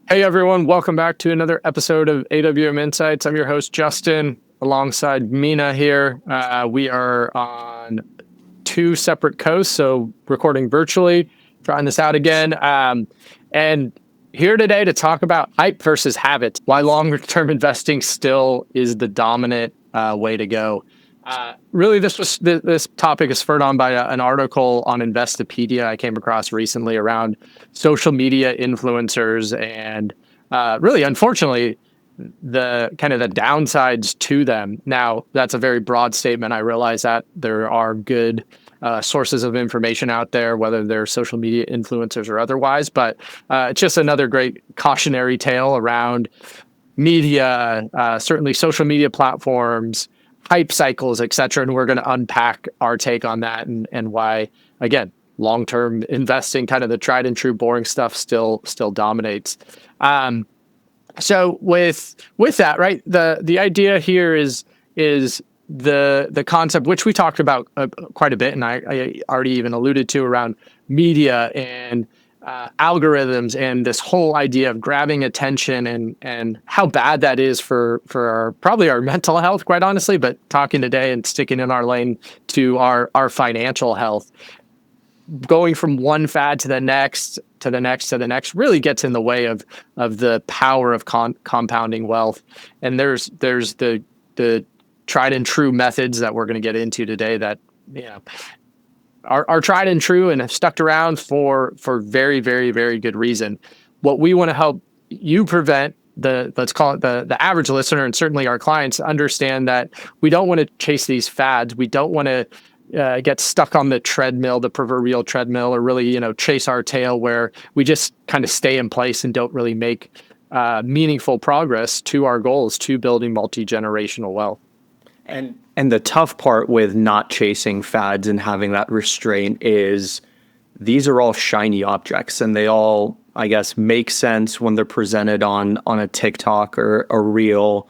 Hey everyone, welcome back to another episode of AWM Insights. I'm your host, Justin, alongside Mena here. We are on two separate coasts, so recording virtually, trying this out again. And here today to talk about hype versus habit, why longer-term investing still is the dominant way to go. Really, this topic is spurred on by an article on Investopedia I came across recently around social media influencers and really, unfortunately, the kind of the downsides to them. Now, that's a very broad statement. I realize that there are good sources of information out there, whether they're social media influencers or otherwise, but it's just another great cautionary tale around media, certainly social media platforms, hype cycles, et cetera. And we're going to unpack our take on that and why, again, long-term investing, kind of the tried and true boring stuff still dominates. So with that, right, the idea here is the concept, which we talked about quite a bit, and I already even alluded to, around media and algorithms and this whole idea of grabbing attention and how bad that is for probably our mental health, quite honestly, but talking today and sticking in our lane to our financial health. Going from one fad to the next really gets in the way of the power of compounding wealth. And there's the tried and true methods that we're going to get into today that are tried and true and have stuck around for very, very, very good reason. What we want to help you prevent, let's call it the average listener, and certainly our clients, understand that we don't want to chase these fads. We don't want to get stuck on the treadmill, the proverbial treadmill, or really, chase our tail where we just kind of stay in place and don't really make meaningful progress to our goals to building multi-generational wealth. And the tough part with not chasing fads and having that restraint is these are all shiny objects, and they all, I guess, make sense when they're presented on a TikTok or a reel.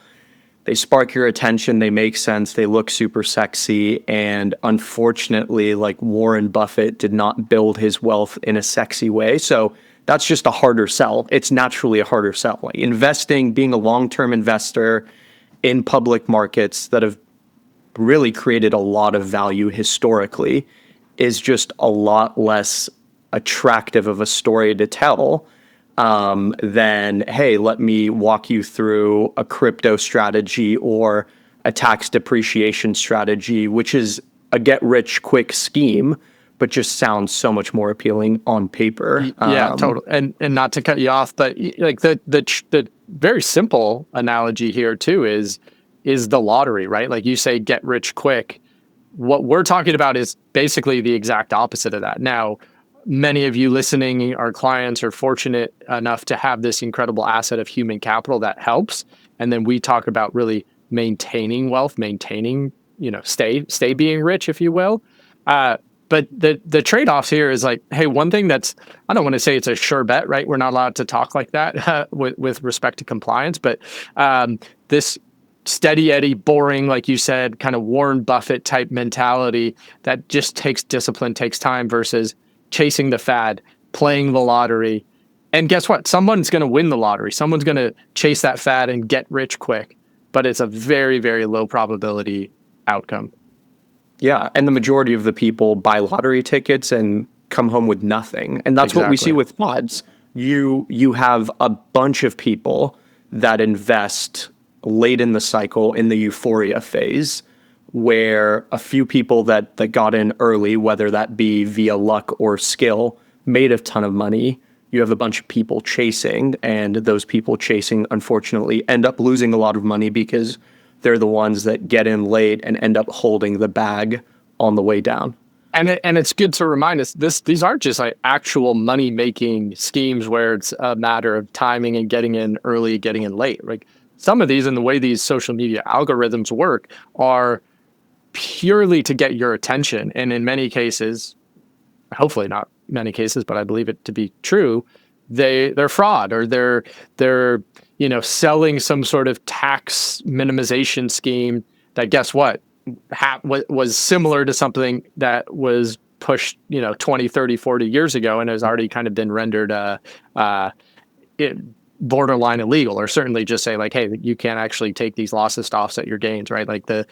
They spark your attention, they make sense, they look super sexy, and unfortunately, like Warren Buffett did not build his wealth in a sexy way, so that's just a harder sell. It's naturally a harder sell. Like investing, being a long-term investor in public markets that have really created a lot of value historically is just a lot less attractive of a story to tell than, hey, let me walk you through a crypto strategy or a tax depreciation strategy, which is a get-rich-quick scheme, but just sounds so much more appealing on paper. Yeah, totally. And not to cut you off, but like the very simple analogy here too is the lottery, right? Like you say, get rich quick. What we're talking about is basically the exact opposite of that. Now, many of you listening, our clients, are fortunate enough to have this incredible asset of human capital that helps. And then we talk about really maintaining wealth, stay being rich, if you will. But the trade-offs here is like, hey, one thing that's, I don't want to say it's a sure bet, right? We're not allowed to talk like that with respect to compliance, but this steady Eddie, boring, like you said, kind of Warren Buffett type mentality that just takes discipline, takes time, versus chasing the fad, playing the lottery. And guess what? Someone's going to win the lottery. Someone's going to chase that fad and get rich quick, but it's a very, very low probability outcome. Yeah, and the majority of the people buy lottery tickets and come home with nothing. And that's what we see with pods. You have a bunch of people that invest late in the cycle in the euphoria phase, where a few people that got in early, whether that be via luck or skill, made a ton of money. You have a bunch of people chasing, and those people chasing, unfortunately, end up losing a lot of money because they're the ones that get in late and end up holding the bag on the way down. And it's good to remind us, these aren't just like actual money-making schemes where it's a matter of timing and getting in early, getting in late. Like some of these, and the way these social media algorithms work, are purely to get your attention. And in many cases, hopefully not many cases, but I believe it to be true, they're fraud, or they're selling some sort of tax minimization scheme that, guess what, was similar to something that was pushed 20, 30, 40 years ago and has already kind of been rendered borderline illegal, or certainly just say like, hey, you can't actually take these losses to offset your gains, right? Like the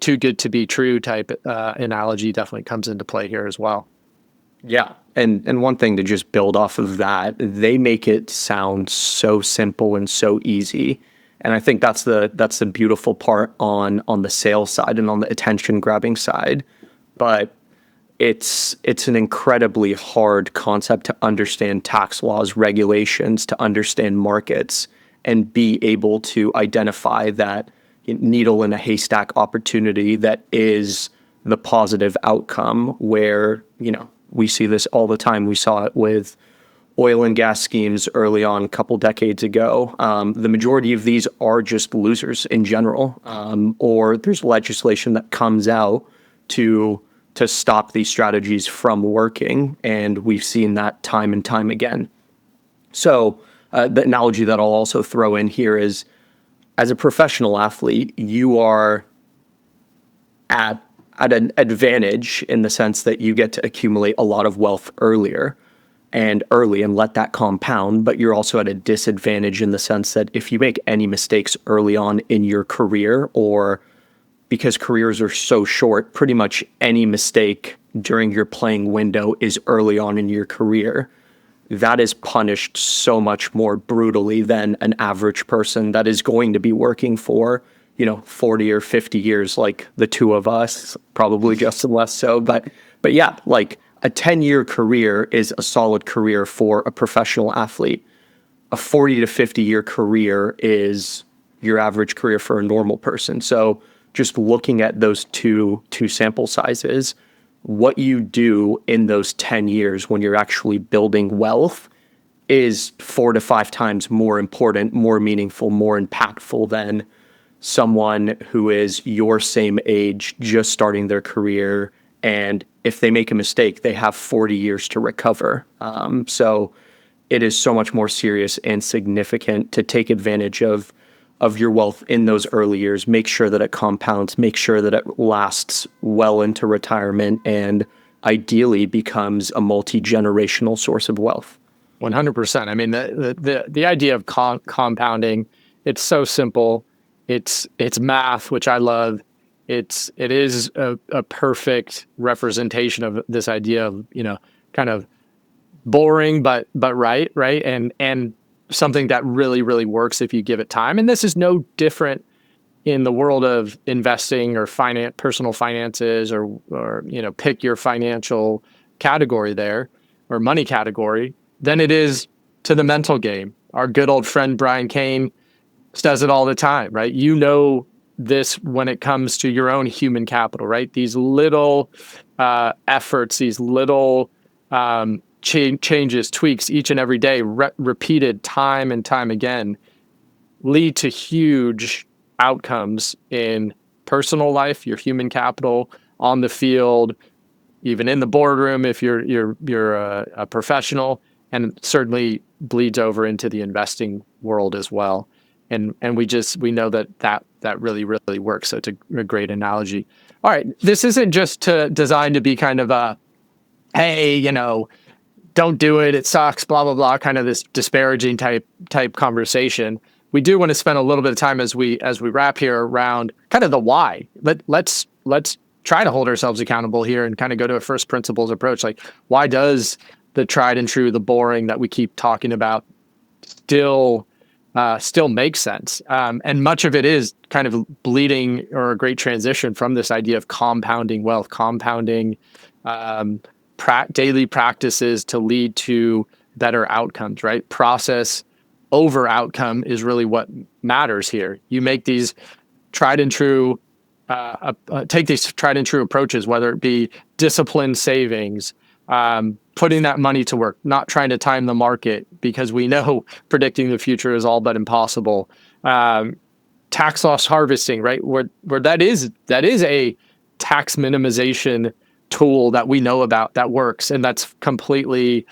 too good to be true type analogy definitely comes into play here as well. Yeah. And one thing to just build off of that, they make it sound so simple and so easy. And I think that's the beautiful part on the sales side and on the attention grabbing side. But it's an incredibly hard concept to understand tax laws, regulations, to understand markets, and be able to identify that needle in a haystack opportunity that is the positive outcome where, we see this all the time. We saw it with oil and gas schemes early on a couple decades ago. The majority of these are just losers in general, or there's legislation that comes out to stop these strategies from working, and we've seen that time and time again. So the analogy that I'll also throw in here is, as a professional athlete, you are at an advantage in the sense that you get to accumulate a lot of wealth early and let that compound, but you're also at a disadvantage in the sense that if you make any mistakes early on in your career, or because careers are so short, pretty much any mistake during your playing window is early on in your career. That is punished so much more brutally than an average person that is going to be working for 40 or 50 years, like the two of us, probably just less so. But yeah, like a 10-year career is a solid career for a professional athlete. A 40 to 50-year career is your average career for a normal person. So just looking at those two sample sizes, what you do in those 10 years when you're actually building wealth is 4 to 5 times more important, more meaningful, more impactful than someone who is your same age, just starting their career. And if they make a mistake, they have 40 years to recover. So it is so much more serious and significant to take advantage of your wealth in those early years. Make sure that it compounds, make sure that it lasts well into retirement, and ideally becomes a multi-generational source of wealth. 100%. I mean, the idea of compounding, it's so simple. It's math, which I love. It is a perfect representation of this idea of, kind of boring, but right. And something that really, really works if you give it time. And this is no different in the world of investing or personal finances, or pick your financial category there, or money category, than it is to the mental game. Our good old friend Brian Kane says it all the time, right? This when it comes to your own human capital, right? These little efforts, these little changes, tweaks each and every day, repeated time and time again, lead to huge outcomes in personal life, your human capital, on the field, even in the boardroom if you're a professional, and certainly bleeds over into the investing world as well. And we know that really, really works. So it's a great analogy. All right, this isn't just designed to be kind of a, hey, don't do it, it sucks, blah blah blah, kind of this disparaging type conversation. We do want to spend a little bit of time as we wrap here around kind of the why. Let's try to hold ourselves accountable here and kind of go to a first principles approach. Like, why does the tried and true, the boring that we keep talking about still make sense? And much of it is kind of bleeding, or a great transition from this idea of compounding wealth, compounding daily practices to lead to better outcomes, right? Process over outcome is really what matters here. You make these tried and true, take these tried and true approaches, whether it be disciplined savings, putting that money to work, not trying to time the market, because we know predicting the future is all but impossible. Tax loss harvesting, right? Where that is a tax minimization tool that we know about that works, and that's completely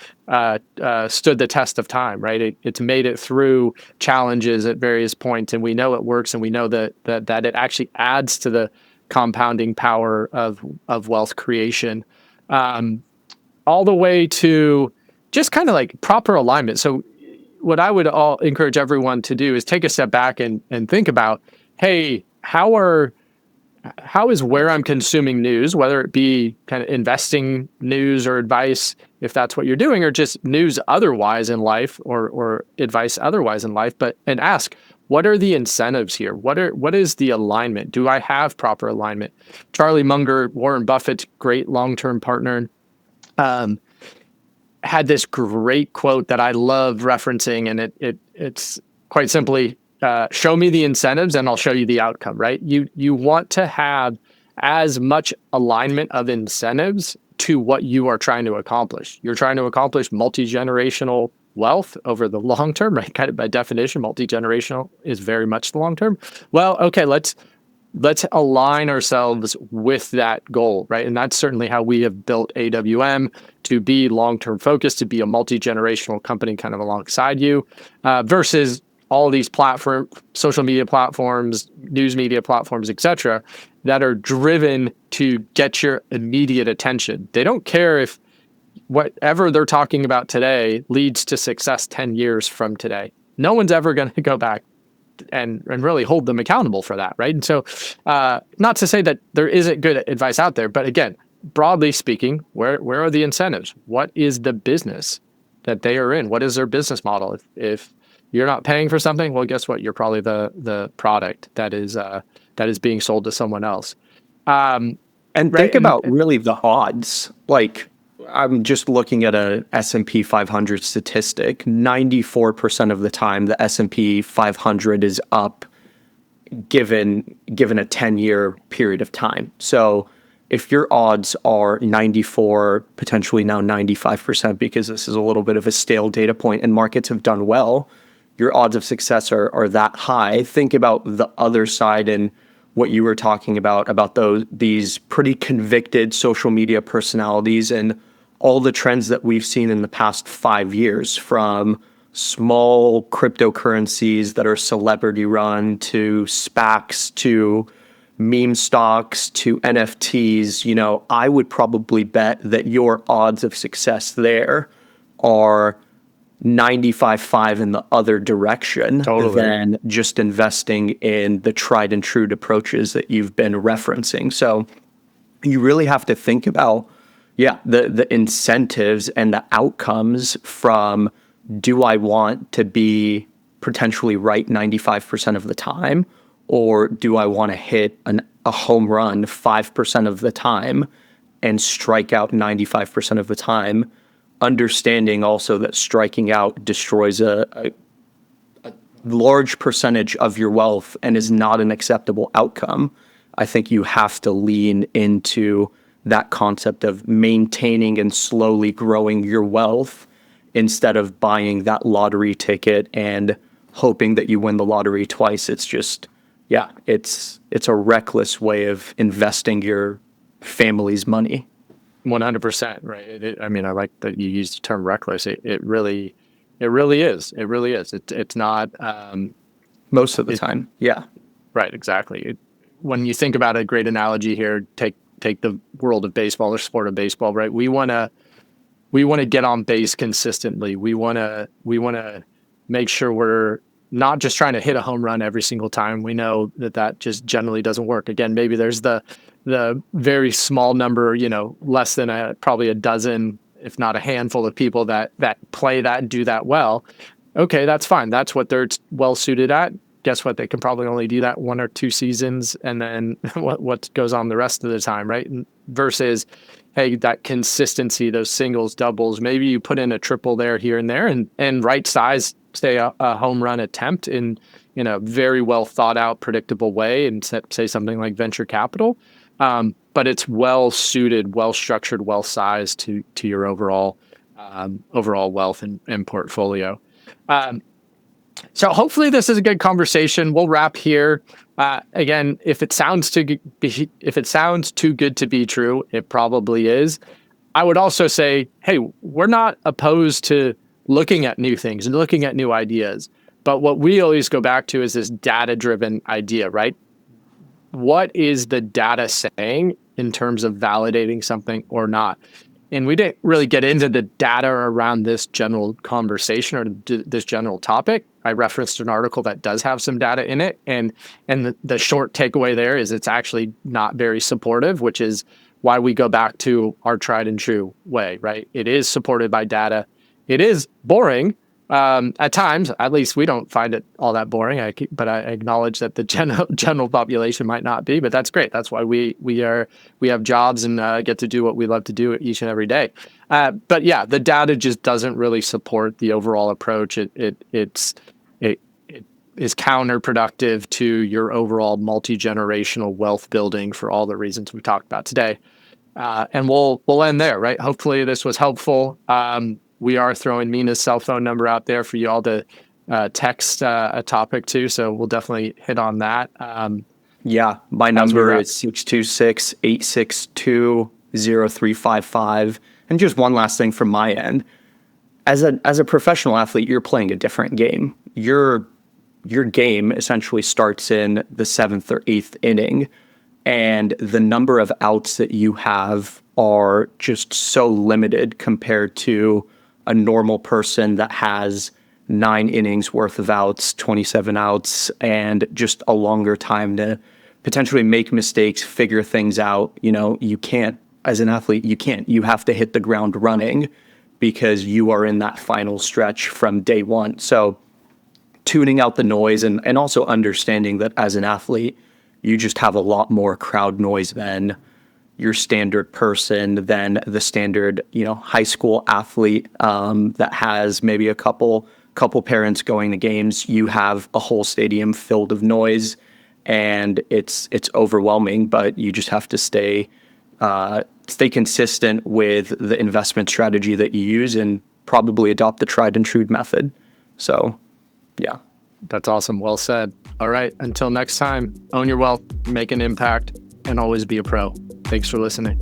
stood the test of time, right? It's made it through challenges at various points, and we know it works, and we know that it actually adds to the compounding power of wealth creation, all the way to just kind of like proper alignment. So what I would all encourage everyone to do is take a step back and think about, hey, how is where I'm consuming news, whether it be kind of investing news or advice, if that's what you're doing, or just news otherwise in life, or advice otherwise in life, and ask, what are the incentives here? What is the alignment? Do I have proper alignment? Charlie Munger, Warren Buffett's great long-term partner, had this great quote that I love referencing, and it's quite simply, show me the incentives and I'll show you the outcome, right? You want to have as much alignment of incentives to what you are trying to accomplish. You're trying to accomplish multi-generational wealth over the long term, right? Kind of by definition, multi-generational is very much the long term. Well, okay, let's align ourselves with that goal, right? And that's certainly how we have built AWM, to be long-term focused, to be a multi-generational company kind of alongside you, versus all these social media platforms, news media platforms, et cetera, that are driven to get your immediate attention. They don't care if whatever they're talking about today leads to success 10 years from today. No one's ever going to go back and really hold them accountable for that, right? And so, not to say that there isn't good advice out there, but again, broadly speaking, where are the incentives? What is the business that they are in? What is their business model? If you're not paying for something, well, guess what? You're probably the product that is being sold to someone else. And think about really the odds. Like, I'm just looking at a S&P 500 statistic. 94% of the time, the S&P 500 is up given a 10-year period of time. So if your odds are 94, potentially now 95%, because this is a little bit of a stale data point and markets have done well, your odds of success are that high. Think about the other side and what you were talking about these pretty convicted social media personalities and all the trends that we've seen in the past 5 years, from small cryptocurrencies that are celebrity run to SPACs to meme stocks to NFTs. I would probably bet that your odds of success there are 95.5 in the other direction than just investing in the tried and true approaches that you've been referencing. So you really have to think about, the incentives and the outcomes from, do I want to be potentially right 95% of the time, or do I want to hit a home run 5% of the time and strike out 95% of the time? Understanding also that striking out destroys a large percentage of your wealth and is not an acceptable outcome. I think you have to lean into that concept of maintaining and slowly growing your wealth instead of buying that lottery ticket and hoping that you win the lottery twice. It's just, it's a reckless way of investing your family's money. 100%, right? I like that you used the term reckless. It really is. It really is. It's not most of the time. Yeah. Right. Exactly. When you think about a great analogy here, take the world of baseball or sport of baseball, right? We want to get on base consistently. We want to make sure we're not just trying to hit a home run every single time. We know that just generally doesn't work. Again, maybe there's the very small number, less than probably a dozen, if not a handful of people that play that and do that well. Okay, that's fine. That's what they're well suited at. Guess what? They can probably only do that 1 or 2 seasons, and then what goes on the rest of the time, right? Versus, hey, that consistency, those singles, doubles, maybe you put in a triple there, here and there, and right size, say a home run attempt in a very well thought out, predictable way, and say something like venture capital. But it's well suited, well structured, well sized to your overall wealth and portfolio. So hopefully this is a good conversation. We'll wrap here. Again, if it sounds too good to be true, it probably is. I would also say, hey, we're not opposed to looking at new things and looking at new ideas. But what we always go back to is this data-driven idea, right? What is the data saying in terms of validating something or not? and we didn't really get into the data around this general conversation or this general topic. I referenced an article that does have some data in it, and the short takeaway there is it's actually not very supportive, which is why we go back to our tried and true way, right? It is supported by data. It is boring at times. At least we don't find it all that boring. But I acknowledge that the general population might not be. But that's great. That's why we have jobs and get to do what we love to do each and every day. But yeah, the data just doesn't really support the overall approach. It is counterproductive to your overall multi-generational wealth building for all the reasons we talked about today. And we'll end there, right? Hopefully this was helpful. We are throwing Mena's cell phone number out there for you all to text a topic to, so we'll definitely hit on that. Yeah, my number is 626-862-0355. And just one last thing from my end. As a professional athlete, you're playing a different game. Your game essentially starts in the 7th or 8th inning, and the number of outs that you have are just so limited compared to a normal person that has 9 innings worth of outs, 27 outs, and just a longer time to potentially make mistakes, figure things out. You can't, as an athlete, you have to hit the ground running because you are in that final stretch from day one. So tuning out the noise and also understanding that as an athlete, you just have a lot more crowd noise than your standard person, than the standard, high school athlete that has maybe a couple parents going to games. You have a whole stadium filled of noise, and it's overwhelming, but you just have to stay consistent with the investment strategy that you use and probably adopt the tried and true method. So, yeah. That's awesome. Well said. All right. Until next time, own your wealth, make an impact, and always be a pro. Thanks for listening.